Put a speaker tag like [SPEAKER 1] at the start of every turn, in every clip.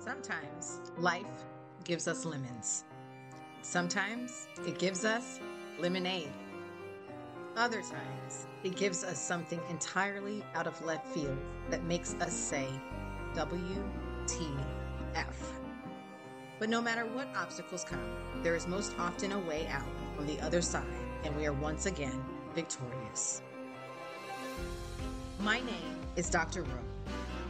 [SPEAKER 1] Sometimes life gives us lemons. Sometimes it gives us lemonade. Other times it gives us something entirely out of left field that makes us say, WTF. But no matter what obstacles come, there is most often a way out on the other side, and we are once again victorious. My name is Dr. Rowe,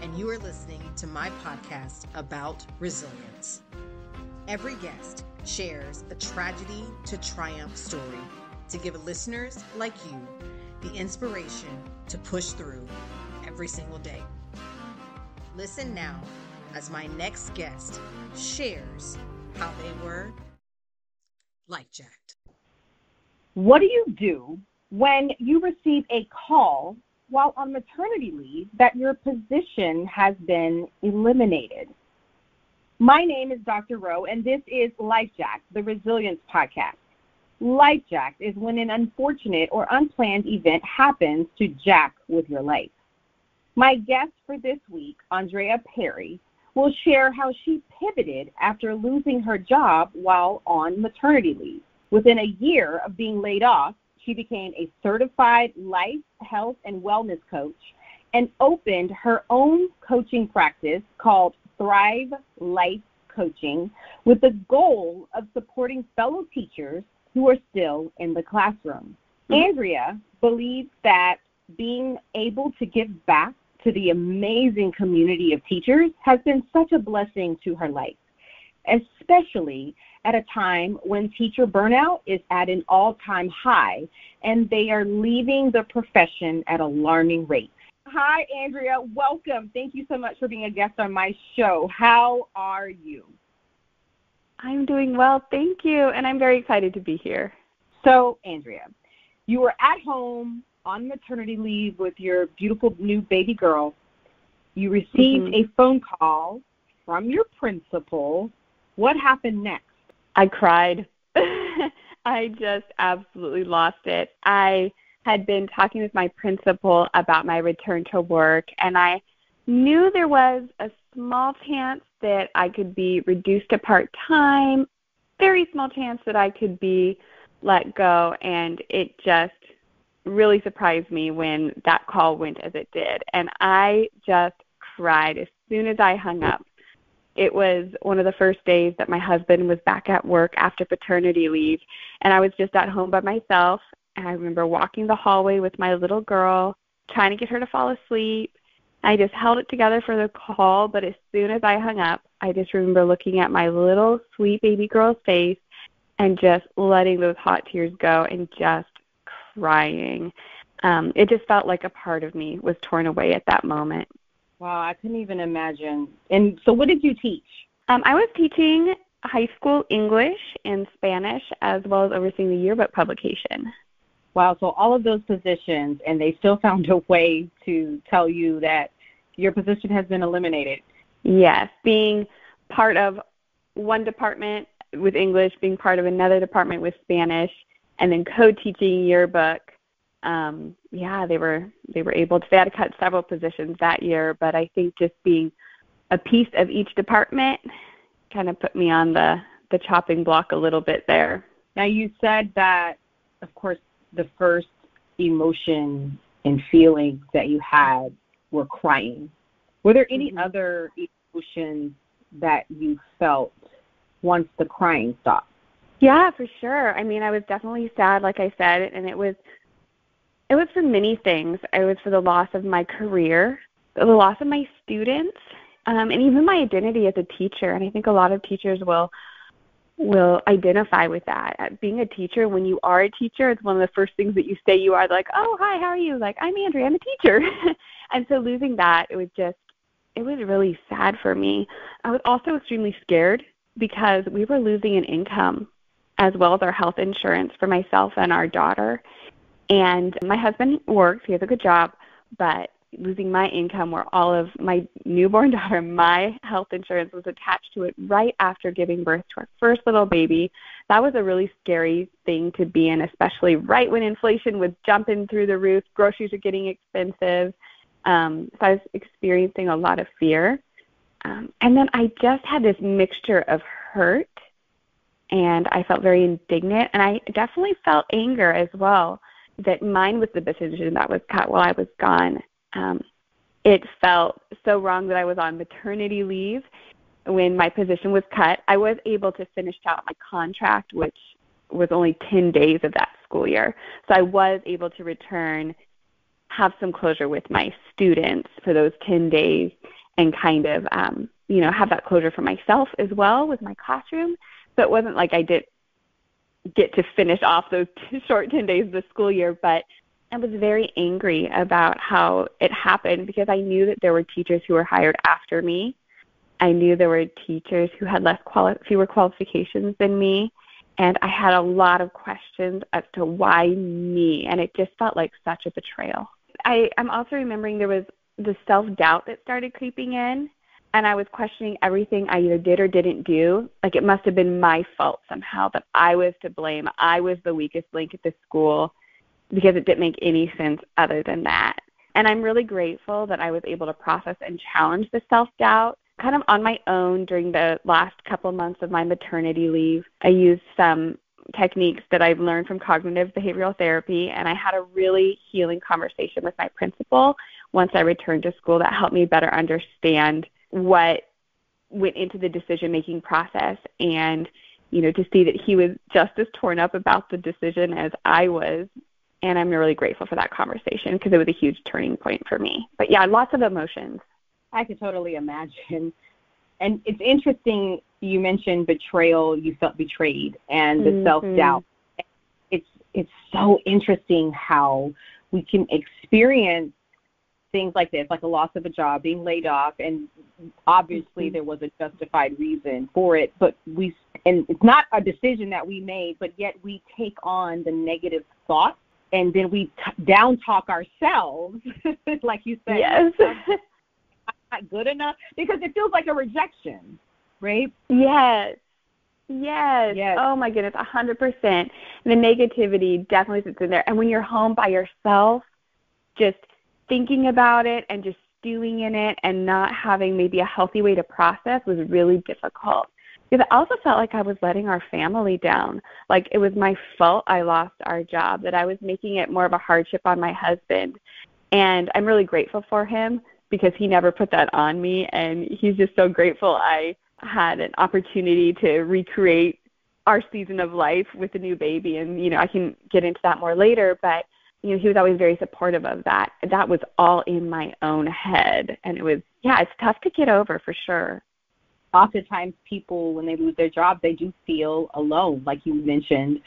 [SPEAKER 1] and you are listening to my podcast about resilience. Every guest shares a tragedy to triumph story to give listeners like you the inspiration to push through every single day. Listen now as my next guest shares how they were life-jacked.
[SPEAKER 2] What do you do when you receive a call while on maternity leave that your position has been eliminated? My name is Dr. Rowe, and this is LifeJacked, the Resilience Podcast. LifeJacked is when an unfortunate or unplanned event happens to jack with your life. My guest for this week, Andrea Perry, will share how she pivoted after losing her job while on maternity leave. Within a year of being laid off, she became a certified life, health, and wellness coach and opened her own coaching practice called Thrive Life Coaching with the goal of supporting fellow teachers who are still in the classroom. Andrea believes that being able to give back to the amazing community of teachers has been such a blessing to her life, especially at a time when teacher burnout is at an all-time high and they are leaving the profession at alarming rates. Hi, Andrea. Welcome. Thank you so much for being a guest on my show. How are you?
[SPEAKER 3] I'm doing well, thank you, and I'm very excited to be here.
[SPEAKER 2] So, Andrea, you were at home on maternity leave with your beautiful new baby girl. You received a phone call from your principal. What happened next?
[SPEAKER 3] I cried. I just absolutely lost it. I had been talking with my principal about my return to work, and I knew there was a small chance that I could be reduced to part-time, very small chance that I could be let go, and it just really surprised me when that call went as it did. And I just cried as soon as I hung up. It was one of the first days that my husband was back at work after paternity leave, and I was just at home by myself. And I remember walking the hallway with my little girl, trying to get her to fall asleep. I just held it together for the call, but as soon as I hung up, I just remember looking at my little sweet baby girl's face and just letting those hot tears go and just crying. It just felt like a part of me was torn away at that moment.
[SPEAKER 2] Wow, I couldn't even imagine. And so what did you teach?
[SPEAKER 3] I was teaching high school English and Spanish as well as overseeing the yearbook publication.
[SPEAKER 2] Wow, so all of those positions, and they still found a way to tell you that your position has been eliminated.
[SPEAKER 3] Yes, being part of one department with English, being part of another department with Spanish, and then co-teaching yearbook. They were able to. They had to cut several positions that year, but I think just being a piece of each department kind of put me on the chopping block a little bit there.
[SPEAKER 2] Now, you said that, of course, the first emotion and feelings that you had were crying. Were there any other emotions that you felt once the crying stopped?
[SPEAKER 3] Yeah, for sure. I mean, I was definitely sad, like I said, and it was for many things. It was for the loss of my career, the loss of my students, and even my identity as a teacher. And I think a lot of teachers will identify with that. Being a teacher, when you are a teacher, it's one of the first things that you say you are, like, oh, hi, how are you? Like, I'm Andrea, I'm a teacher. And so losing that, it was really sad for me. I was also extremely scared because we were losing an income as well as our health insurance for myself and our daughter. And my husband works, he has a good job, but losing my income where all of my newborn daughter, my health insurance was attached to it right after giving birth to our first little baby. That was a really scary thing to be in, especially right when inflation was jumping through the roof, groceries are getting expensive. So I was experiencing a lot of fear. And then I just had this mixture of hurt, and I felt very indignant, and I definitely felt anger as well that mine was the decision that was cut while I was gone. It felt so wrong that I was on maternity leave when my position was cut. I was able to finish out my contract, which was only 10 days of that school year. So I was able to return, have some closure with my students for those 10 days, and kind of, have that closure for myself as well with my classroom. So it wasn't like I did get to finish off those short 10 days of the school year, but I was very angry about how it happened because I knew that there were teachers who were hired after me. I knew there were teachers who had fewer qualifications than me, and I had a lot of questions as to why me, and it just felt like such a betrayal. I'm also remembering there was the self-doubt that started creeping in, and I was questioning everything I either did or didn't do. Like it must have been my fault somehow, that I was to blame. I was the weakest link at the school because it didn't make any sense other than that. And I'm really grateful that I was able to process and challenge the self-doubt kind of on my own during the last couple months of my maternity leave. I used some techniques that I've learned from cognitive behavioral therapy, and I had a really healing conversation with my principal once I returned to school that helped me better understand what went into the decision-making process, and, to see that he was just as torn up about the decision as I was. And I'm really grateful for that conversation because it was a huge turning point for me. But yeah, lots of emotions.
[SPEAKER 2] I could totally imagine. And it's interesting you mentioned betrayal, you felt betrayed, and the self-doubt. It's so interesting how we can experience things like this, like a loss of a job, being laid off, and obviously there was a justified reason for it, but and it's not a decision that we made, but yet we take on the negative thoughts, and then we down talk ourselves, like you said.
[SPEAKER 3] Yes.
[SPEAKER 2] I'm not good enough, because it feels like a rejection, right?
[SPEAKER 3] Yes. Oh my goodness, 100%. The negativity definitely sits in there. And when you're home by yourself, just thinking about it and just stewing in it and not having maybe a healthy way to process was really difficult. Because I also felt like I was letting our family down. Like it was my fault I lost our job, that I was making it more of a hardship on my husband. And I'm really grateful for him because he never put that on me. And he's just so grateful I had an opportunity to recreate our season of life with a new baby. And, I can get into that more later. But, he was always very supportive of that. That was all in my own head. And it was, it's tough to get over for sure.
[SPEAKER 2] Oftentimes people, when they lose their job, they do feel alone, like you mentioned,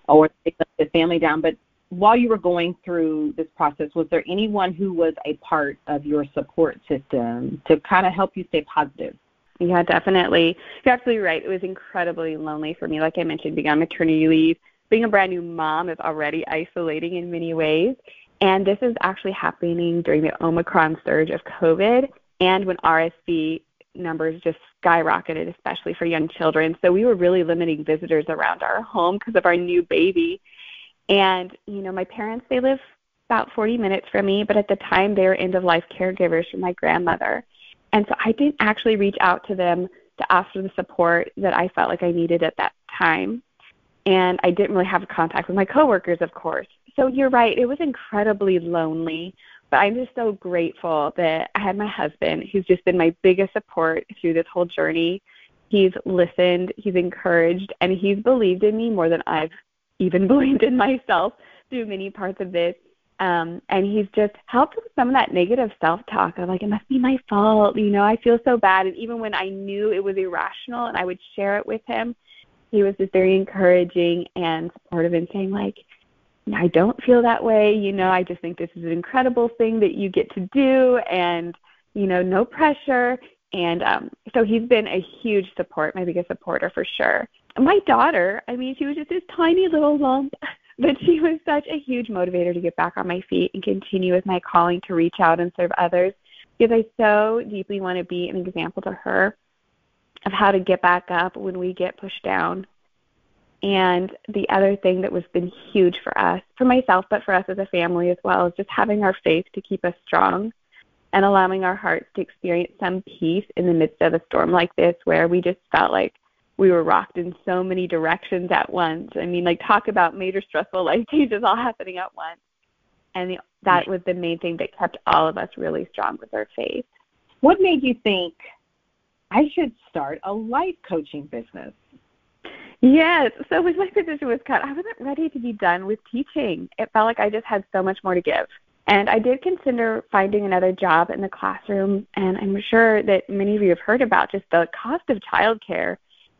[SPEAKER 2] or they let the family down. But while you were going through this process, was there anyone who was a part of your support system to kind of help you stay positive?
[SPEAKER 3] Yeah, definitely. You're absolutely right. It was incredibly lonely for me. Like I mentioned, being on maternity leave, being a brand new mom is already isolating in many ways. And this is actually happening during the Omicron surge of COVID and when RSV numbers just skyrocketed, especially for young children. So we were really limiting visitors around our home because of our new baby. And, my parents, they live about 40 minutes from me, but at the time they were end-of-life caregivers for my grandmother. And so I didn't actually reach out to them to ask for the support that I felt like I needed at that time. And I didn't really have contact with my coworkers, of course. So you're right, it was incredibly lonely, but I'm just so grateful that I had my husband, who's just been my biggest support through this whole journey. He's listened, he's encouraged, and he's believed in me more than I've even believed in myself through many parts of this. And he's just helped with some of that negative self-talk of like, it must be my fault, I feel so bad. And even when I knew it was irrational and I would share it with him, he was just very encouraging and supportive and saying like, I don't feel that way. I just think this is an incredible thing that you get to do and, no pressure. And so he's been a huge support, my biggest supporter for sure. My daughter, she was just this tiny little lump, but she was such a huge motivator to get back on my feet and continue with my calling to reach out and serve others, because I so deeply want to be an example to her of how to get back up when we get pushed down. And the other thing that was been huge for us, for myself, but for us as a family as well, is just having our faith to keep us strong. and allowing our hearts to experience some peace in the midst of a storm like this, where we just felt like we were rocked in so many directions at once. I mean, like, talk about major stressful life changes all happening at once. And that was the main thing that kept all of us really strong with our faith.
[SPEAKER 2] What made you think, I should start a life coaching business?
[SPEAKER 3] Yes. So when my position was cut, I wasn't ready to be done with teaching. It felt like I just had so much more to give. And I did consider finding another job in the classroom, and I'm sure that many of you have heard about just the cost of childcare.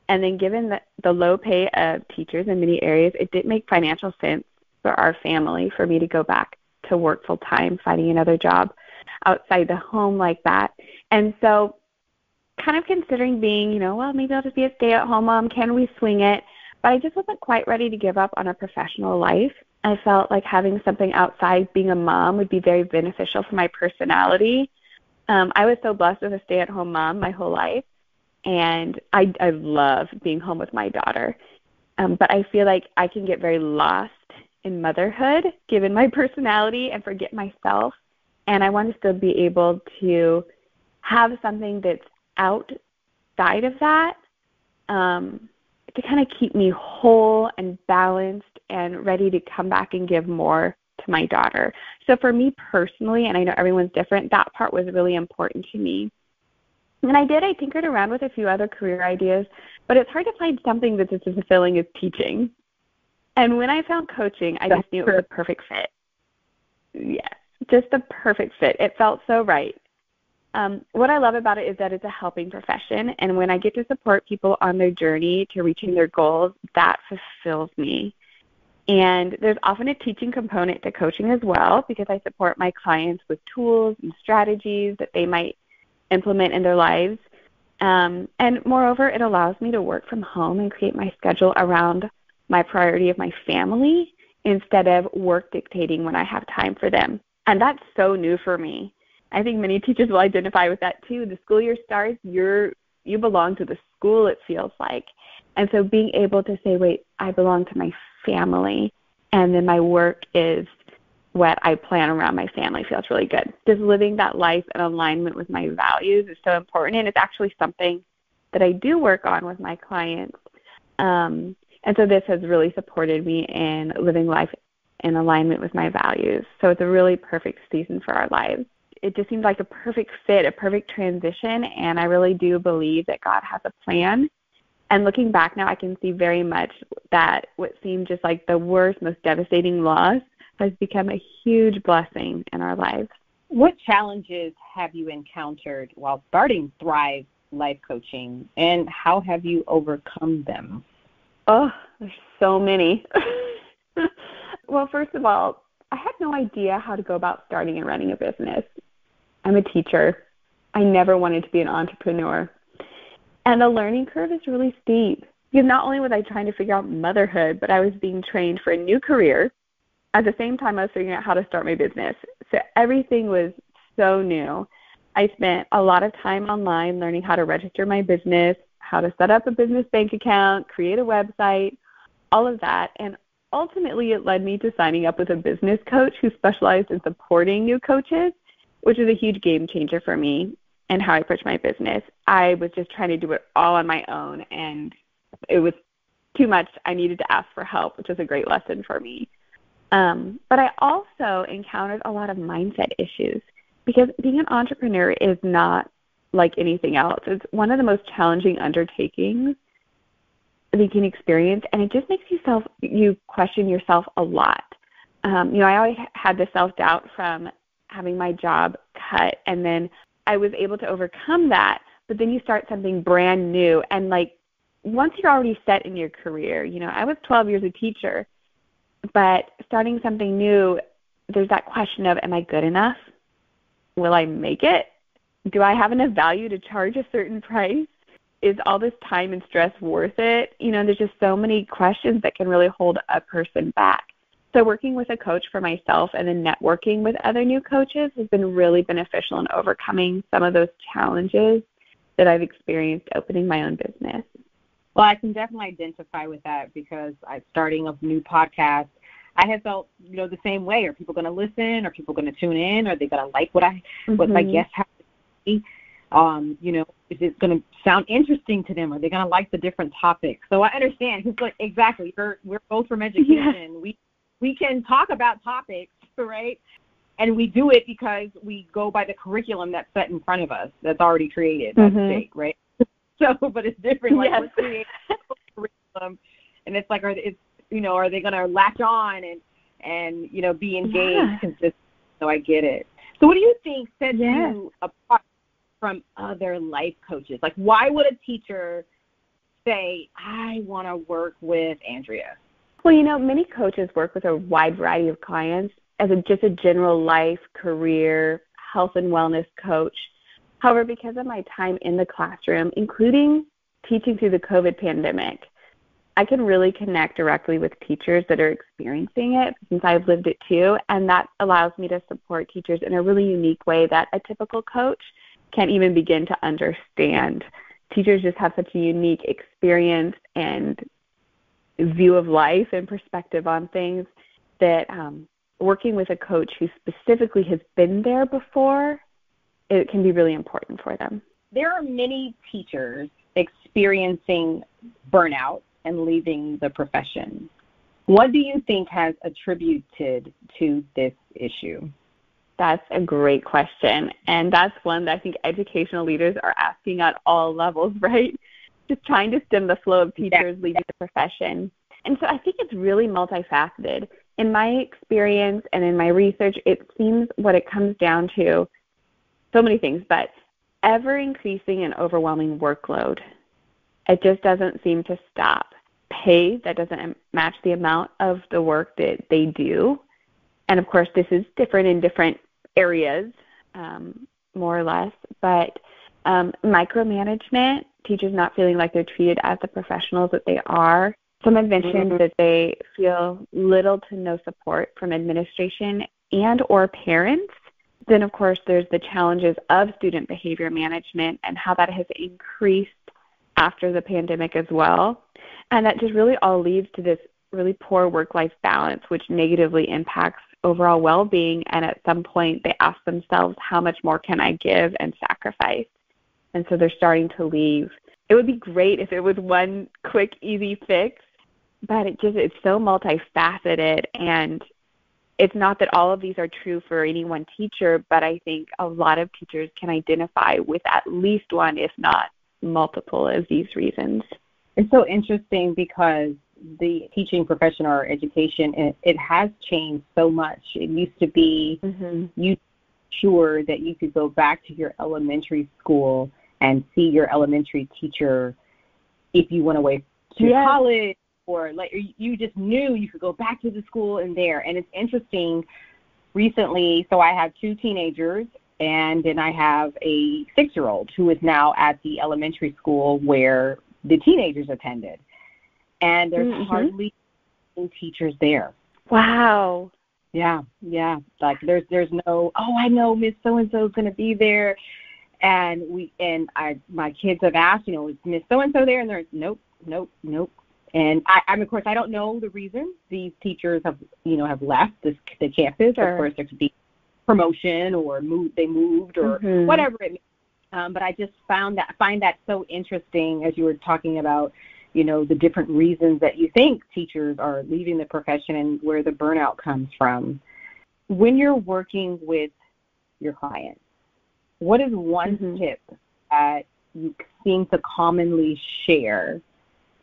[SPEAKER 3] And then given the low pay of teachers in many areas, it didn't make financial sense for our family for me to go back to work full time, finding another job outside the home like that. And so kind of considering being, well, maybe I'll just be a stay-at-home mom. Can we swing it? But I just wasn't quite ready to give up on a professional life. I felt like having something outside being a mom would be very beneficial for my personality. I was so blessed with a stay-at-home mom my whole life, and I love being home with my daughter. But I feel like I can get very lost in motherhood, given my personality, and forget myself. And I want to still be able to have something that's outside of that to kind of keep me whole and balanced and ready to come back and give more to my daughter. So for me personally, and I know everyone's different, that part was really important to me. And I tinkered around with a few other career ideas, but it's hard to find something that's as fulfilling as teaching. And when I found coaching, I just knew it was a perfect fit. Yes, just a perfect fit. It felt so right. What I love about it is that it's a helping profession, and when I get to support people on their journey to reaching their goals, that fulfills me. And there's often a teaching component to coaching as well, because I support my clients with tools and strategies that they might implement in their lives. And moreover, it allows me to work from home and create my schedule around my priority of my family instead of work dictating when I have time for them. And that's so new for me. I think many teachers will identify with that too. The school year starts, you belong to the school, it feels like. And so being able to say, wait, I belong to my family, and then my work is what I plan around my family, feels really good. Just living that life in alignment with my values is so important, and it's actually something that I do work on with my clients. And so this has really supported me in living life in alignment with my values. So it's a really perfect season for our lives. It just seemed like a perfect fit, a perfect transition, and I really do believe that God has a plan. And looking back now, I can see very much that what seemed just like the worst, most devastating loss has become a huge blessing in our lives.
[SPEAKER 2] What challenges have you encountered while starting Thrive Life Coaching, and how have you overcome them?
[SPEAKER 3] Oh, there's so many. Well, first of all, I had no idea how to go about starting and running a business. I'm a teacher. I never wanted to be an entrepreneur. And the learning curve is really steep, because not only was I trying to figure out motherhood, but I was being trained for a new career. At the same time, I was figuring out how to start my business. So everything was so new. I spent a lot of time online learning how to register my business, how to set up a business bank account, create a website, all of that. And ultimately, it led me to signing up with a business coach who specialized in supporting new coaches, which is a huge game changer for me and how I approach my business. I was just trying to do it all on my own, and it was too much. I needed to ask for help, which was a great lesson for me. But I also encountered a lot of mindset issues, because being an entrepreneur is not like anything else. It's one of the most challenging undertakings that you can experience, and it just makes you question yourself a lot. I always had the self-doubt from having my job cut, and then I was able to overcome that, but then you start something brand new, and like once you're already set in your career, I was 12 years a teacher, but starting something new, there's that question of, am I good enough? Will I make it? Do I have enough value to charge a certain price? Is all this time and stress worth it? There's just so many questions that can really hold a person back. So working with a coach for myself and then networking with other new coaches has been really beneficial in overcoming some of those challenges that I've experienced opening my own business.
[SPEAKER 2] Well, I can definitely identify with that, because I'm starting a new podcast. I have felt, the same way. Are people going to listen? Are people going to tune in? Are they going to like what my guests have to say? Is it going to sound interesting to them? Are they going to like the different topics? So I understand. It's like, exactly. We're both from education. Yeah. We can talk about topics, right? And we do it because we go by the curriculum that's set in front of us, that's already created. That's Jake, right? So, but it's different. Like, let's create a curriculum, and it's like, are they going to latch on and be engaged consistently? So I get it. So what do you think sets you apart from other life coaches? Like, why would a teacher say, I want to work with Andrea?
[SPEAKER 3] Well, many coaches work with a wide variety of clients as just a general life, career, health and wellness coach. However, because of my time in the classroom, including teaching through the COVID pandemic, I can really connect directly with teachers that are experiencing it, since I've lived it too, and that allows me to support teachers in a really unique way that a typical coach can't even begin to understand. Teachers just have such a unique experience and view of life and perspective on things that working with a coach who specifically has been there before, it can be really important for them.
[SPEAKER 2] There are many teachers experiencing burnout and leaving the profession. What do you think has attributed to this issue?
[SPEAKER 3] That's a great question. And that's one that I think educational leaders are asking at all levels, right? Just trying to stem the flow of teachers leaving the profession. And so I think it's really multifaceted. In my experience and in my research, it seems what it comes down to, so many things, but ever-increasing and overwhelming workload. It just doesn't seem to stop. Pay that doesn't match the amount of the work that they do. And, of course, this is different in different areas, more or less. But micromanagement, teachers not feeling like they're treated as the professionals that they are. Some have mentioned that they feel little to no support from administration and or parents. Then, of course, there's the challenges of student behavior management and how that has increased after the pandemic as well. And that just really all leads to this really poor work-life balance, which negatively impacts overall well-being. And at some point, they ask themselves, how much more can I give and sacrifice? And so they're starting to leave. It would be great if it was one quick, easy fix, but it's so multifaceted. And it's not that all of these are true for any one teacher, but I think a lot of teachers can identify with at least one, if not multiple, of these reasons.
[SPEAKER 2] It's so interesting because the teaching profession or education, it has changed so much. It used to be you sure that you could go back to your elementary school and see your elementary teacher if you went away to college, or like you just knew you could go back to the school and there. And it's interesting recently, so I have 2 teenagers, and then I have a 6-year-old who is now at the elementary school where the teenagers attended. And there's hardly any teachers there.
[SPEAKER 3] Wow.
[SPEAKER 2] Yeah. Like there's no, I know Miss So-and-so is going to be there. And my kids have asked, is Miss So-and-so there? And there's nope. And of course, I don't know the reason these teachers have left the campus.
[SPEAKER 3] Sure.
[SPEAKER 2] Of course, there could be promotion or they moved or whatever it may be. But I just find that so interesting as you were talking about, the different reasons that you think teachers are leaving the profession and where the burnout comes from. When you're working with your clients, what is one tip that you seem to commonly share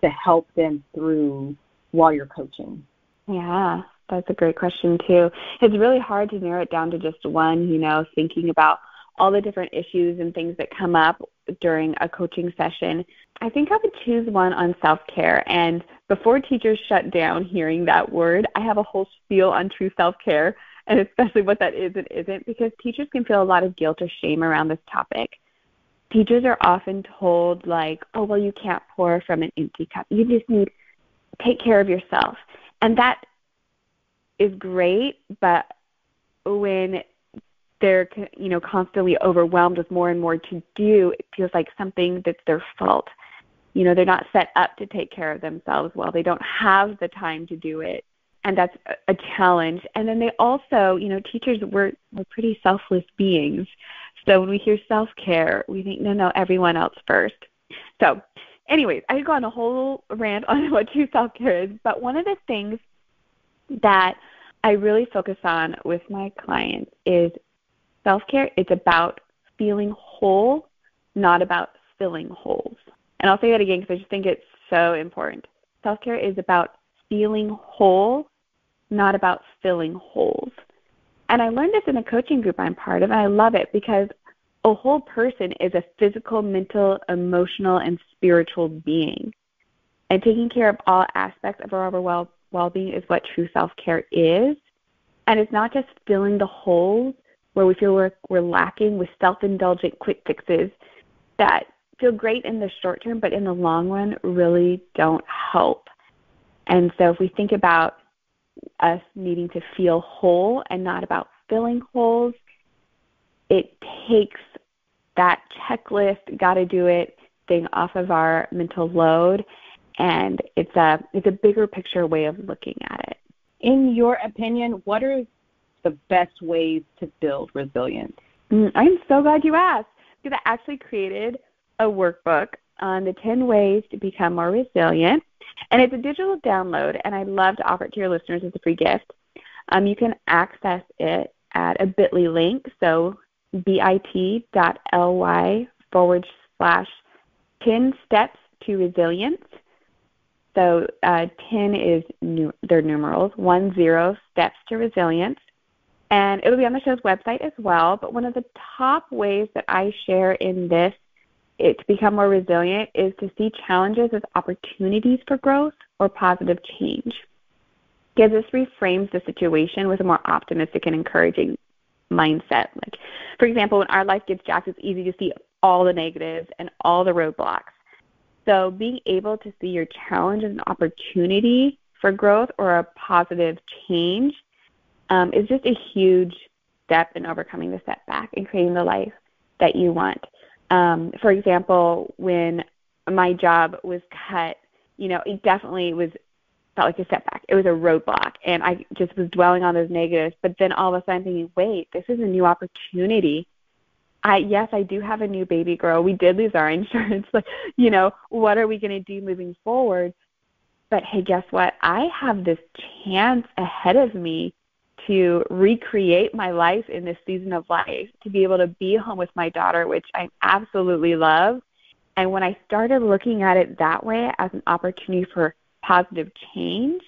[SPEAKER 2] to help them through while you're coaching?
[SPEAKER 3] Yeah, that's a great question too. It's really hard to narrow it down to just one, thinking about all the different issues and things that come up during a coaching session. I think I would choose one on self-care. And before teachers shut down hearing that word, I have a whole spiel on true self-care, and especially what that is and isn't, because teachers can feel a lot of guilt or shame around this topic. Teachers are often told, like, you can't pour from an empty cup. You just need to take care of yourself. And that is great, but when they're, constantly overwhelmed with more and more to do, it feels like something that's their fault. They're not set up to take care of themselves well. They don't have the time to do it. and that's a challenge. And then they also, teachers, we're pretty selfless beings. So when we hear self-care, we think, no, everyone else first. So anyways, I could go on a whole rant on what true self-care is, but one of the things that I really focus on with my clients is self-care. It's about feeling whole, not about filling holes. And I'll say that again because I just think it's so important. Self-care is about feeling whole, not about filling holes. And I learned this in a coaching group I'm part of, and I love it because a whole person is a physical, mental, emotional, and spiritual being. And taking care of all aspects of our well-being is what true self-care is. And it's not just filling the holes where we feel we're lacking with self-indulgent quick fixes that feel great in the short term, but in the long run really don't help. And so if we think about us needing to feel whole and not about filling holes, it takes that checklist, got to do it thing off of our mental load, and it's a bigger picture way of looking at it.
[SPEAKER 2] In your opinion, what are the best ways to build resilience?
[SPEAKER 3] I'm so glad you asked, because I actually created a workbook on the 10 ways to become more resilient, and it's a digital download, and I'd love to offer it to your listeners as a free gift. You can access it at a bit.ly link, so bit.ly/10 steps to resilience. So 10 is their numerals, 10 steps to resilience. And it'll be on the show's website as well. But one of the top ways that I share in this to become more resilient is to see challenges as opportunities for growth or positive change. Because this reframes the situation with a more optimistic and encouraging mindset. Like, for example, when our life gets jacked, it's easy to see all the negatives and all the roadblocks. So being able to see your challenge as an opportunity for growth or a positive change is just a huge step in overcoming the setback and creating the life that you want. For example, when my job was cut, it definitely felt like a setback. It was a roadblock, and I just was dwelling on those negatives. But then all of a sudden thinking, wait, this is a new opportunity. Yes, I do have a new baby girl. We did lose our insurance. What are we going to do moving forward? But hey, guess what? I have this chance ahead of me to recreate my life in this season of life, to be able to be home with my daughter, which I absolutely love. And when I started looking at it that way as an opportunity for positive change,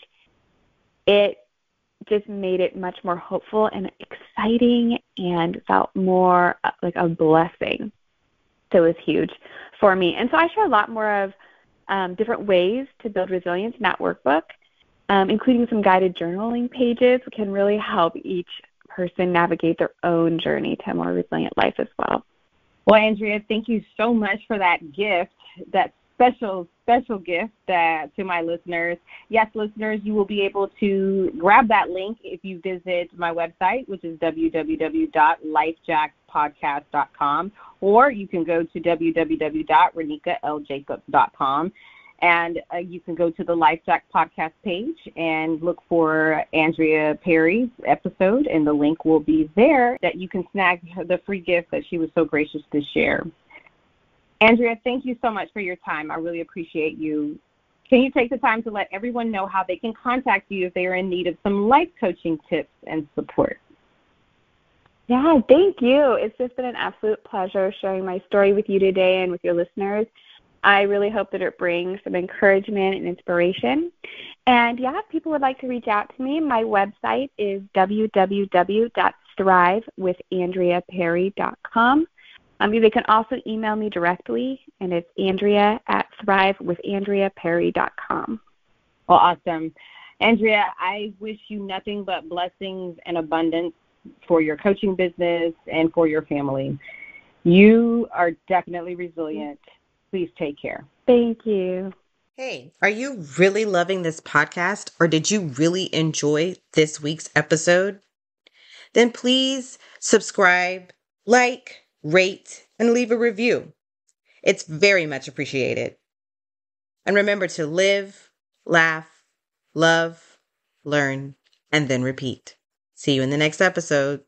[SPEAKER 3] it just made it much more hopeful and exciting and felt more like a blessing. So it was huge for me. And so I share a lot more of different ways to build resilience in that workbook, including some guided journaling pages that can really help each person navigate their own journey to a more resilient life as well.
[SPEAKER 2] Well, Andrea, thank you so much for that gift, that special gift to my listeners. Yes, listeners, you will be able to grab that link if you visit my website, which is www.lifejackspodcast.com, or you can go to www.renikaljacobs.com. And you can go to the Life Jack podcast page and look for Andrea Perry's episode, and the link will be there that you can snag the free gift that she was so gracious to share. Andrea, thank you so much for your time. I really appreciate you. Can you take the time to let everyone know how they can contact you if they are in need of some life coaching tips and support?
[SPEAKER 3] Yeah, thank you. It's just been an absolute pleasure sharing my story with you today and with your listeners. I really hope that it brings some encouragement and inspiration. And yeah, if people would like to reach out to me, my website is www.thrivewithandreaperry.com. They can also email me directly, and it's andrea@thrivewithandreaperry.com.
[SPEAKER 2] Well, awesome. Andrea, I wish you nothing but blessings and abundance for your coaching business and for your family. You are definitely resilient. Please take care.
[SPEAKER 3] Thank you.
[SPEAKER 1] Hey, are you really loving this podcast, or did you really enjoy this week's episode? Then please subscribe, like, rate, and leave a review. It's very much appreciated. And remember to live, laugh, love, learn, and then repeat. See you in the next episode.